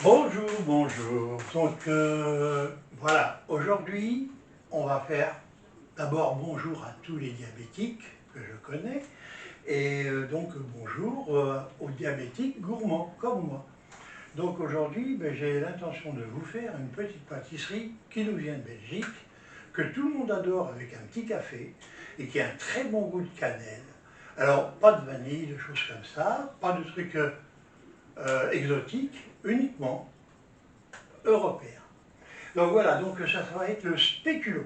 Bonjour, bonjour. Donc voilà, aujourd'hui on va faire d'abord bonjour à tous les diabétiques que je connais et donc bonjour aux diabétiques gourmands comme moi. Donc aujourd'hui j'ai l'intention de vous faire une petite pâtisserie qui nous vient de Belgique, que tout le monde adore avec un petit café et qui a un très bon goût de cannelle. Alors pas de vanille, de choses comme ça, pas de trucs exotiques, uniquement européen. Donc voilà, donc ça va être le spéculoos.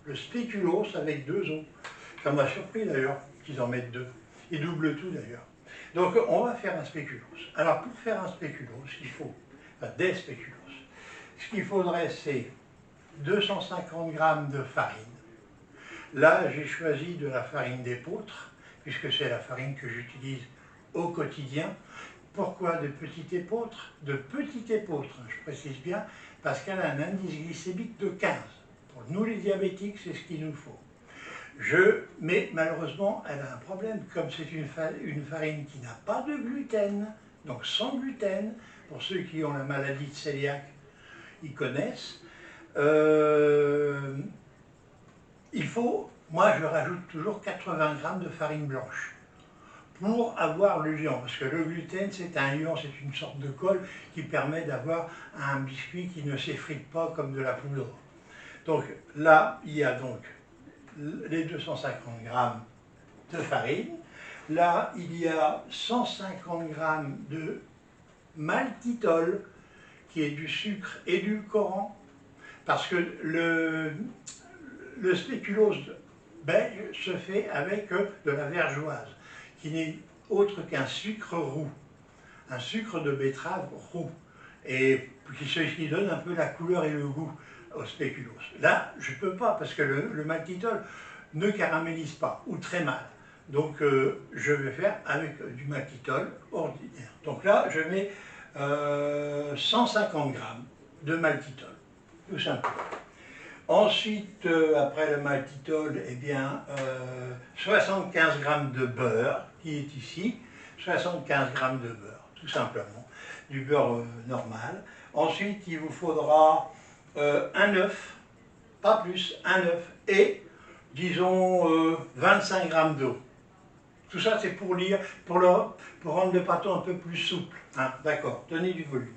Le spéculoos avec 2 os. Ça m'a surpris d'ailleurs qu'ils en mettent 2. Ils doublent tout d'ailleurs. Donc on va faire un spéculoos. Alors pour faire un spéculoos, il faut, des spéculoos, ce qu'il faudrait c'est 250 g de farine. Là j'ai choisi de la farine d'épeautre, puisque c'est la farine que j'utilise au quotidien. Pourquoi de petite épeautre? De petite épeautre, je précise bien, parce qu'elle a un indice glycémique de 15. Pour nous les diabétiques, c'est ce qu'il nous faut. Mais malheureusement, elle a un problème, comme c'est une farine qui n'a pas de gluten, donc sans gluten, pour ceux qui ont la maladie de cœliaque, ils connaissent. Il faut, moi je rajoute toujours 80 g de farine blanche pour avoir le liant, parce que le gluten c'est un liant, c'est une sorte de colle qui permet d'avoir un biscuit qui ne s'effrite pas comme de la poudre. Donc là, il y a donc les 250 g de farine, là il y a 150 g de maltitol, qui est du sucre édulcorant, parce que le spéculoos belge se fait avec de la vergeoise, qui n'est autre qu'un sucre roux, un sucre de betterave roux, et qui donne un peu la couleur et le goût au spéculoos. Là, je ne peux pas, parce que le maltitol ne caramélise pas, ou très mal. Donc je vais faire avec du maltitol ordinaire. Donc là, je mets 150 g de maltitol, tout simplement. Ensuite, après le maltitol, eh bien, 75 g de beurre, qui est ici, 75 g de beurre, tout simplement, du beurre normal. Ensuite, il vous faudra un œuf, pas plus, un œuf, et, disons, 25 g d'eau. Tout ça, c'est pour rendre le pâteau un peu plus souple. Hein, d'accord, tenez du volume.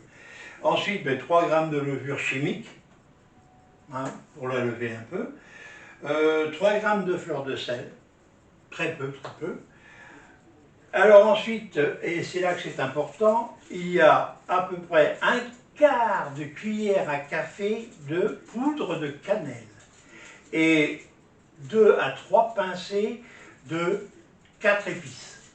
Ensuite, 3 g de levure chimique, hein, pour la lever un peu. 3 g de fleur de sel, très peu, très peu. Alors ensuite, et c'est là que c'est important, il y a à peu près un quart de cuillère à café de poudre de cannelle et 2 à 3 pincées de 4 épices.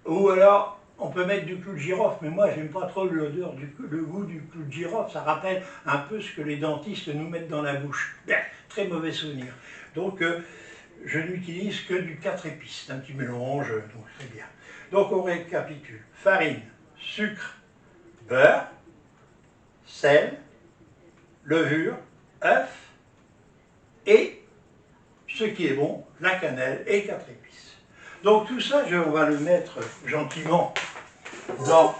Ou alors, on peut mettre du clou de girofle, mais moi j'aime pas trop l'odeur, le goût du clou de girofle, ça rappelle un peu ce que les dentistes nous mettent dans la bouche. Bien, très mauvais souvenir. Donc je n'utilise que du 4 épices, un petit mélange, donc très bien. Donc on récapitule, farine, sucre, beurre, sel, levure, œuf, et, ce qui est bon, la cannelle et 4 épices. Donc tout ça, on va le mettre gentiment dans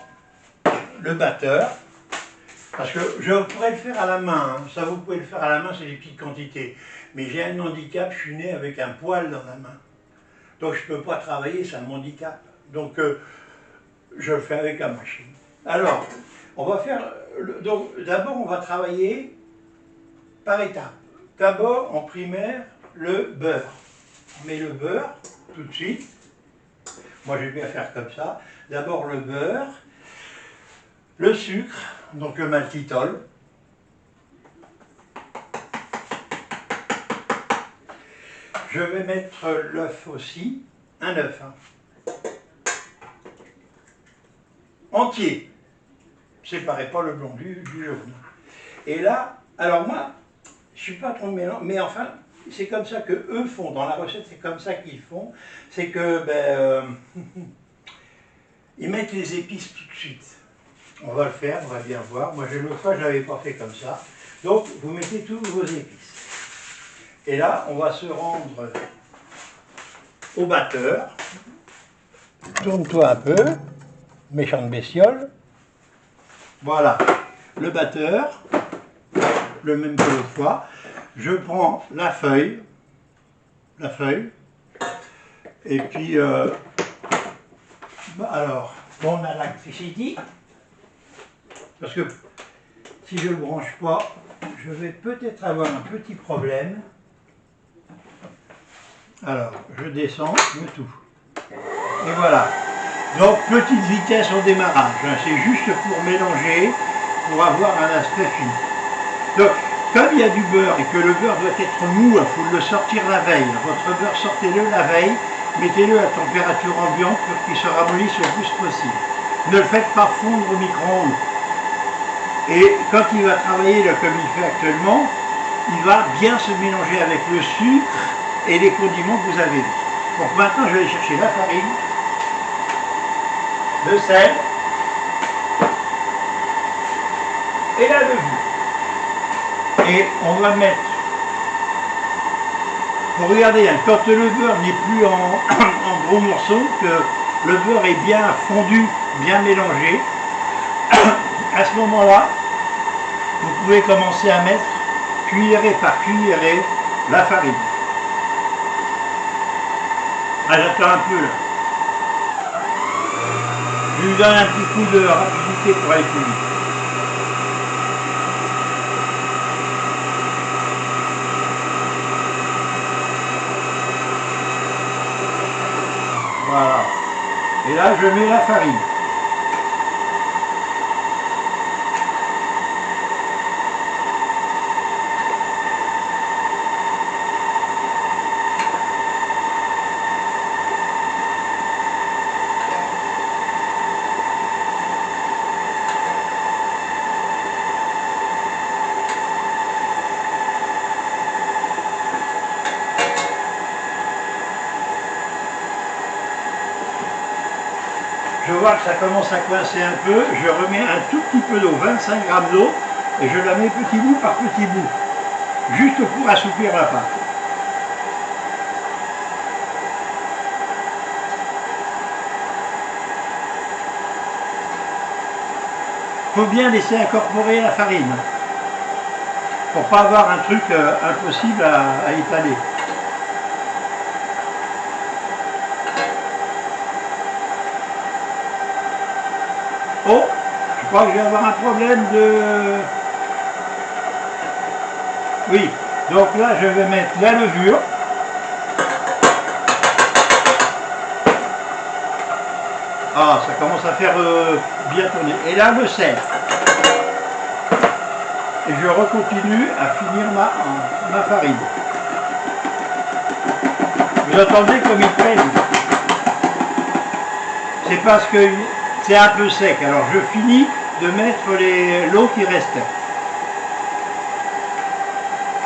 le batteur, parce que je pourrais le faire à la main, hein. Ça vous pouvez le faire à la main, c'est des petites quantités, mais j'ai un handicap, je suis né avec un poil dans la main, donc je ne peux pas travailler, ça m'handicape, donc je le fais avec la machine. Alors, on va faire, donc d'abord on va travailler par étapes. D'abord, en primaire, le beurre. On met le beurre tout de suite. Moi, je vais bien faire comme ça. D'abord le beurre, le sucre, donc le maltitol. Je vais mettre l'œuf aussi, un œuf, hein. Entier. Séparez pas le blanc du jaune. Et là, alors moi, je ne suis pas trop mélange, mais enfin, c'est comme ça que eux font, dans la recette, c'est comme ça qu'ils font, c'est que, ils mettent les épices tout de suite. On va le faire, on va bien voir. Moi, l'autre fois, je ne l'avais pas fait comme ça. Donc, vous mettez tous vos épices. Et là, on va se rendre au batteur. Tourne-toi un peu, méchante bestiole. Voilà, le batteur, le même que l'autre fois. Je prends la feuille, et puis, alors, on a l'électricité, parce que si je ne le branche pas, je vais peut-être avoir un petit problème. Alors, je descends le tout. Et voilà. Donc, petite vitesse au démarrage. C'est juste pour mélanger, pour avoir un aspect fini. Donc, comme il y a du beurre et que le beurre doit être mou, il faut le sortir la veille. Votre beurre, sortez-le la veille, mettez-le à température ambiante pour qu'il se ramollisse le plus possible. Ne le faites pas fondre au micro-ondes. Et quand il va travailler là, comme il fait actuellement, il va bien se mélanger avec le sucre et les condiments que vous avez mis. Donc maintenant, je vais aller chercher la farine, le sel et la levure. Et on va mettre, regardez, hein, quand le beurre n'est plus en gros morceaux, que le beurre est bien fondu, bien mélangé, à ce moment-là, vous pouvez commencer à mettre cuillerée par cuillerée la farine. Ah, j'attends un peu là. Je lui donne un petit coup de rapidité pour aller plus vite. Voilà. Et là, je mets la farine. Je vois que ça commence à coincer un peu, je remets un tout petit peu d'eau, 25 grammes d'eau, et je la mets petit bout par petit bout, juste pour assouplir la pâte. Il faut bien laisser incorporer la farine, pour ne pas avoir un truc impossible à étaler. Oh, je crois que je vais avoir un problème de... Oui, donc là je vais mettre la levure. Ah, ça commence à faire bien tourner. Et là le sel. Et je recontinue à finir ma farine. Vous entendez comme il pèse? C'est parce que c'est un peu sec, alors je finis de mettre l'eau qui restait.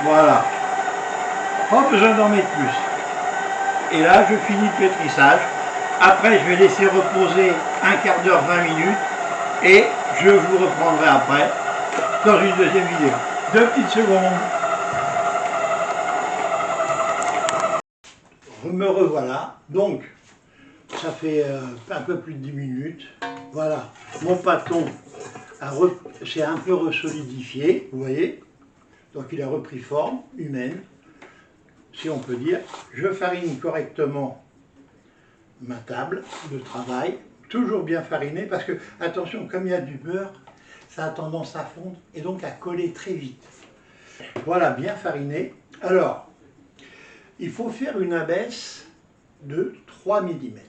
Voilà. Pas besoin d'en mettre plus. Et là, je finis le pétrissage. Après, je vais laisser reposer un quart d'heure, 20 minutes. Et je vous reprendrai après dans une deuxième vidéo. 2 petites secondes. Me revoilà. Donc, ça fait un peu plus de 10 minutes. Voilà, mon pâton s'est un peu resolidifié, vous voyez. Donc il a repris forme humaine, si on peut dire. Je farine correctement ma table de travail, toujours bien farinée, parce que, attention, comme il y a du beurre, ça a tendance à fondre et donc à coller très vite. Voilà, bien fariné. Alors, il faut faire une abaisse de 3 mm.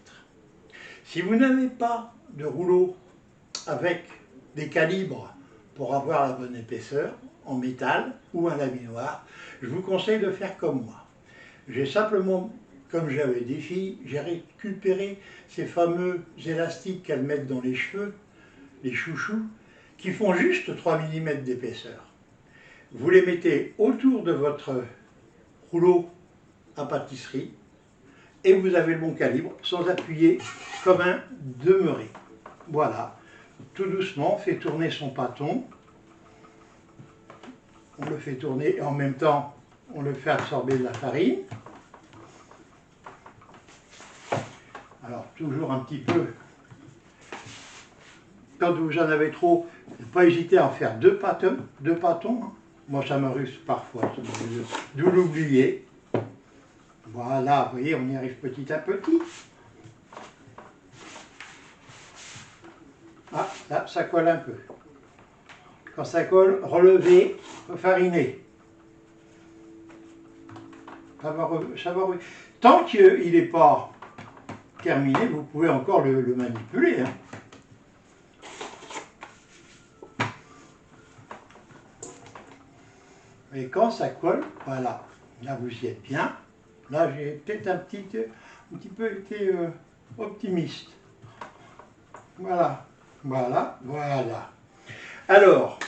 Si vous n'avez pas de rouleau avec des calibres pour avoir la bonne épaisseur, en métal ou un laminoir, je vous conseille de faire comme moi. J'ai simplement, comme j'avais des filles, j'ai récupéré ces fameux élastiques qu'elles mettent dans les cheveux, les chouchous, qui font juste 3 mm d'épaisseur. Vous les mettez autour de votre rouleau à pâtisserie et vous avez le bon calibre sans appuyer comme un demeuré. Voilà, tout doucement, on fait tourner son pâton. On le fait tourner et en même temps, on le fait absorber de la farine. Alors, toujours un petit peu. quand vous en avez trop, ne pas hésiter à en faire deux pâtons. Hein. Moi, ça me ruse parfois, d'où l'oublier. Voilà, vous voyez, on y arrive petit à petit. Ah, là, ça colle un peu. Quand ça colle, relevez, refariner. Ça va. Tant qu'il n'est pas terminé, vous pouvez encore le manipuler. Hein. Et quand ça colle, voilà, là vous y êtes bien. Là j'ai peut-être un petit peu été optimiste. Voilà. Alors,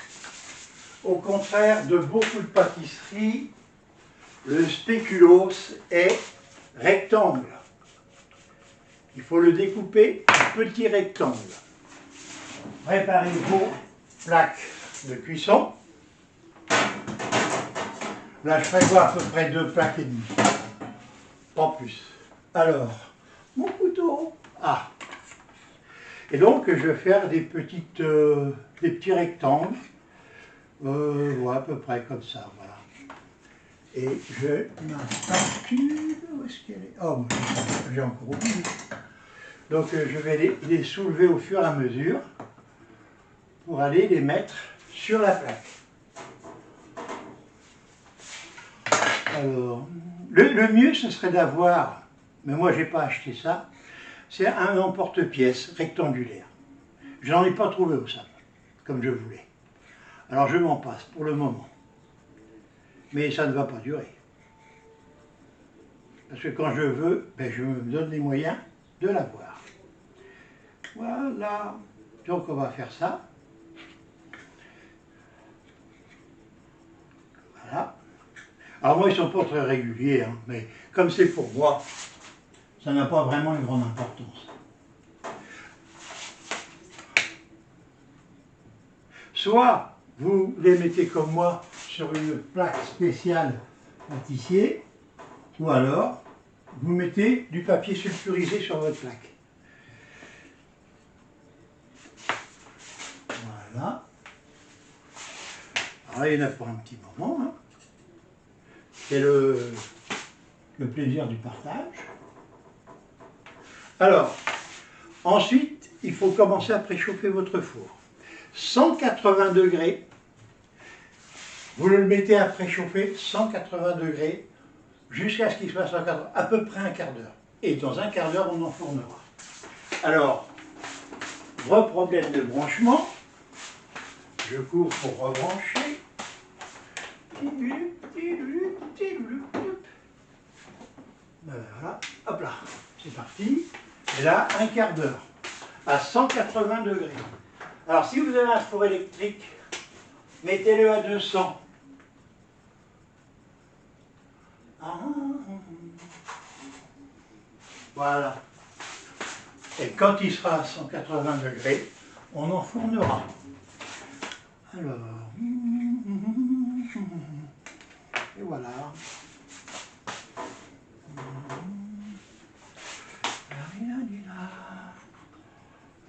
au contraire de beaucoup de pâtisseries, le spéculoos est rectangle. Il faut le découper en petits rectangles. Préparez vos plaques de cuisson. Là, je prévois à peu près 2 plaques et demie. Pas plus. Alors, mon couteau. Ah. Et donc, je vais faire des petits rectangles. Ouais, à peu près comme ça, voilà. Et je ma partie, où est-ce qu'elle est? Oh, j'ai encore oublié. Donc je vais les soulever au fur et à mesure pour aller les mettre sur la plaque. Alors, le mieux ce serait d'avoir, mais moi j'ai pas acheté ça, c'est un emporte-pièce rectangulaire. Je n'en ai pas trouvé au salon, comme je voulais. Alors je m'en passe pour le moment. Mais ça ne va pas durer. Parce que quand je veux, ben, je me donne les moyens de l'avoir. Voilà. Donc on va faire ça. Voilà. Alors moi, ils ne sont pas très réguliers, hein, mais comme c'est pour moi, ça n'a pas vraiment une grande importance. Soit vous les mettez comme moi sur une plaque spéciale pâtissier, ou alors vous mettez du papier sulfurisé sur votre plaque. Voilà. Alors là, il y en a pour un petit moment. Hein. C'est le plaisir du partage. Alors, ensuite, il faut commencer à préchauffer votre four. 180 degrés. Vous le mettez à préchauffer 180 degrés jusqu'à ce qu'il soit 180, à peu près un quart d'heure. Et dans un quart d'heure, on enfournera. Alors, gros problème de branchement. Je cours pour rebrancher. Voilà, hop là, c'est parti. Et là, un quart d'heure, à 180 degrés. Alors, si vous avez un four électrique, mettez-le à 200. Voilà. Et quand il sera à 180 degrés, on enfournera. Alors, et voilà.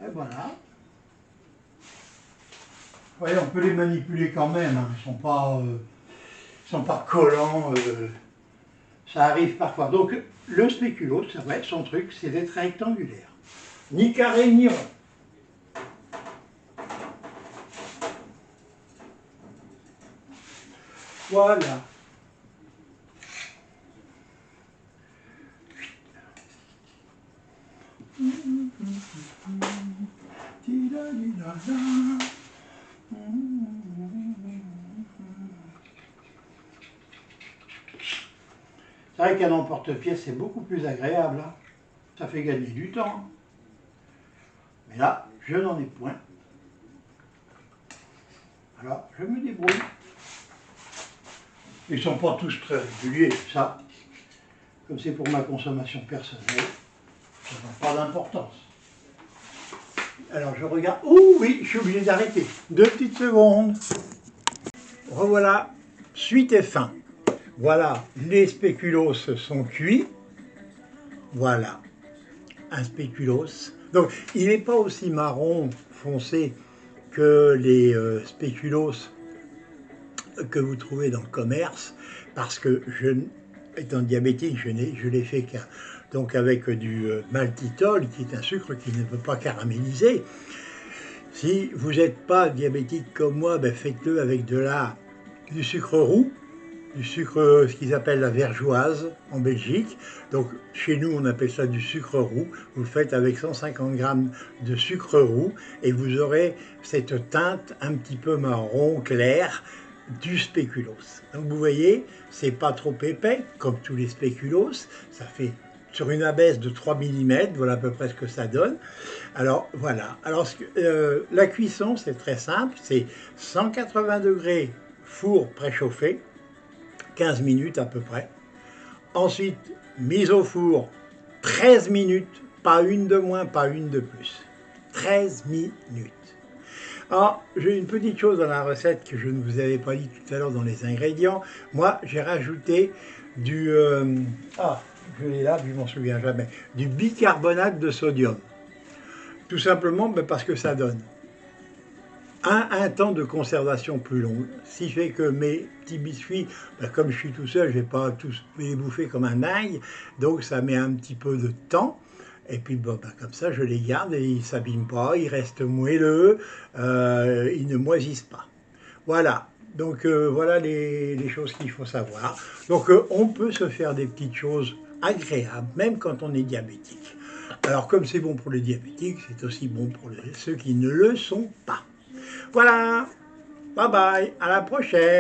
Et voilà. Vous voyez, on peut les manipuler quand même, hein. Ils sont pas collants. Ça arrive parfois. Donc, le spéculoos, c'est vrai, son truc, c'est d'être rectangulaire. Ni carré, ni rond. Voilà. C'est vrai qu'un emporte-pièce, c'est beaucoup plus agréable. Hein. Ça fait gagner du temps. Mais là, je n'en ai point. Alors, je me débrouille. Ils ne sont pas tous très réguliers, ça. Comme c'est pour ma consommation personnelle, ça n'a pas d'importance. Alors, je regarde. Oh oui, je suis obligé d'arrêter. 2 petites secondes. Revoilà, suite et fin. Voilà, les spéculoos sont cuits. Voilà, un spéculoos Donc, il n'est pas aussi marron foncé que les spéculoos que vous trouvez dans le commerce, parce que étant diabétique, je l'ai fait donc avec du maltitol, qui est un sucre qui ne peut pas caraméliser. Si vous n'êtes pas diabétique comme moi, ben faites-le avec du sucre roux, du sucre, ce qu'ils appellent la vergeoise en Belgique. Donc chez nous, on appelle ça du sucre roux. Vous le faites avec 150 grammes de sucre roux et vous aurez cette teinte un petit peu marron clair du spéculoos. Donc vous voyez, c'est pas trop épais comme tous les spéculoos. Ça fait sur une abaisse de 3 mm, voilà à peu près ce que ça donne. Alors voilà. Alors la cuisson, c'est très simple, c'est 180 degrés four préchauffé, 15 minutes à peu près. Ensuite, mise au four, 13 minutes, pas une de moins, pas une de plus. 13 minutes. Alors, j'ai une petite chose dans la recette que je ne vous avais pas dit tout à l'heure dans les ingrédients. Moi, j'ai rajouté je l'ai là, je m'en souviens jamais, du bicarbonate de sodium. Tout simplement parce que ça donne un temps de conservation plus long. Ce qui fait que mes petits biscuits, comme je suis tout seul, je ne vais pas tous les bouffer comme un ail, donc ça met un petit peu de temps. Et puis comme ça, je les garde et ils ne s'abîment pas, ils restent moelleux, ils ne moisissent pas. Voilà, donc voilà les choses qu'il faut savoir. Donc on peut se faire des petites choses agréables, même quand on est diabétique. Alors comme c'est bon pour les diabétiques, c'est aussi bon pour ceux qui ne le sont pas. Voilà, bye bye, à la prochaine.